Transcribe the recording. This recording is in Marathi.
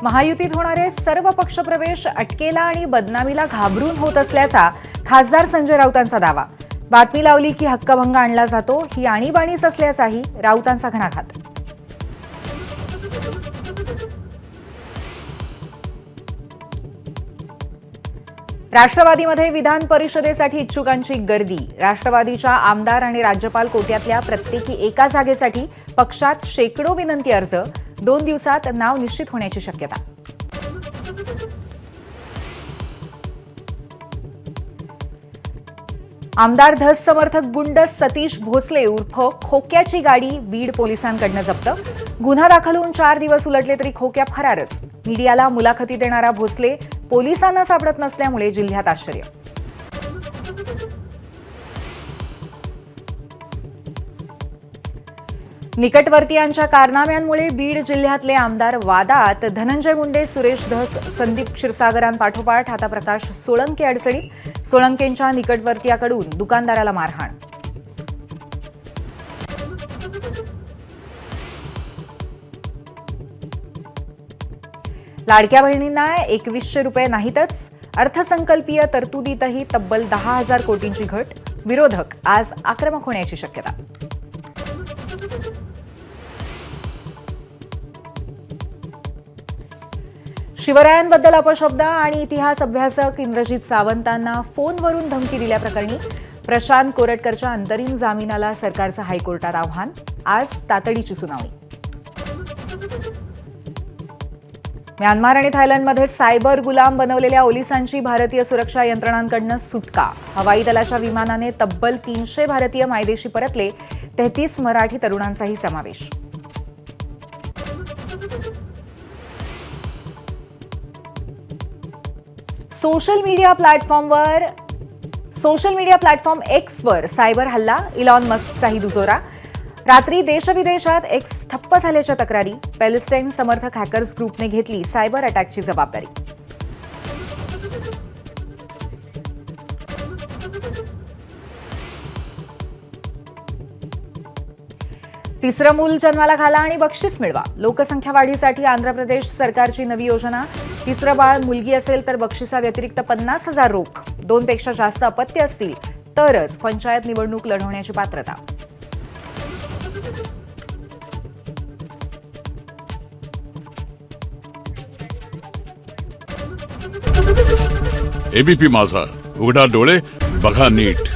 महायुतीत होणारे सर्व पक्षप्रवेश अटकेला आणि बदनामीला घाबरून होत असल्याचा खासदार संजय राऊतांचा दावा. बातमी लावली की हक्कभंग आणला जातो, ही आणीबाणीच असल्याचाही राऊतांचा घणाघात. राष्ट्रवादीमध्ये विधान परिषदेसाठी इच्छुकांची गर्दी. राष्ट्रवादीच्या आमदार आणि राज्यपाल कोट्यातल्या प्रत्येकी एका जागेसाठी पक्षात शेकडो विनंती अर्ज. 2 दिवसात नाव निश्चित होण्याची शक्यता. आमदार धस समर्थक गुंड सतीश भोसले उर्फ खोक्याची गाडी बीड पोलिसांकडून जप्त. गुन्हा दाखल होऊन 4 दिवस उलटले तरी खोक्या फरारच. मीडियाला मुलाखती देणारा भोसले पोलिसांना सापडत नसल्यामुळे जिल्ह्यात आश्चर्य. निकटवर्तीयांच्या कारनाम्यांमुळे बीड जिल्ह्यातले आमदार वादात. धनंजय मुंडे, सुरेश धस, संदीप क्षीरसागरांपाठोपाठ आता प्रकाश सोळंके अडचणीत. सोळंकेंच्या निकटवर्तीयाकडून दुकानदाराला मारहाण. लाडक्या बहिणींना 2100 रुपये नाहीतच, अर्थसंकल्पीय तरतुदीतही तब्बल 10,000 कोटींची घट. विरोधक आज आक्रमक होण्याची शक्यता. शिवरायांबद्दल अपशब्द आणि इतिहास अभ्यासक इंद्रजित सावंतांना फोनवरून धमकी दिल्याप्रकरणी प्रशांत कोरटकरच्या अंतरिम जामिनाला सरकारचं हायकोर्टात आव्हान. आज तातडीची सुनावणी. म्यानमार आणि थायलंडमध्ये सायबर गुलाम बनवलेल्या पोलिसांची भारतीय सुरक्षा यंत्रणांकडून सुटका. हवाई दलाच्या विमानाने तब्बल 300 भारतीय मायदेशी परतले. 33 मराठी तरुणांचाही समावेश. Social media platform Xavier cyber हल्ला. इलॉन मस्कचाही दुजोरा. रात्री देशविदेशात एक्स ठप्प झाल्याच्या तक्रारी. पॅलेस्टाईन समर्थक हॅकर्स ग्रुपने घेतली सायबर अटॅकची जबाबदारी. तिसरं मूल जन्माला घाला आणि बक्षीस मिळवा. लोकसंख्या वाढीसाठी आंध्र प्रदेश सरकारची नवी योजना. तिसरं बाळ मुलगी असेल तर बक्षिसाव्यतिरिक्त 50,000 रोख. 2 पेक्षा जास्त अपत्य असतील तरच पंचायत निवडणूक लढवण्याची पात्रता. एबीपी माझा, उघडा डोळे बघा नीट.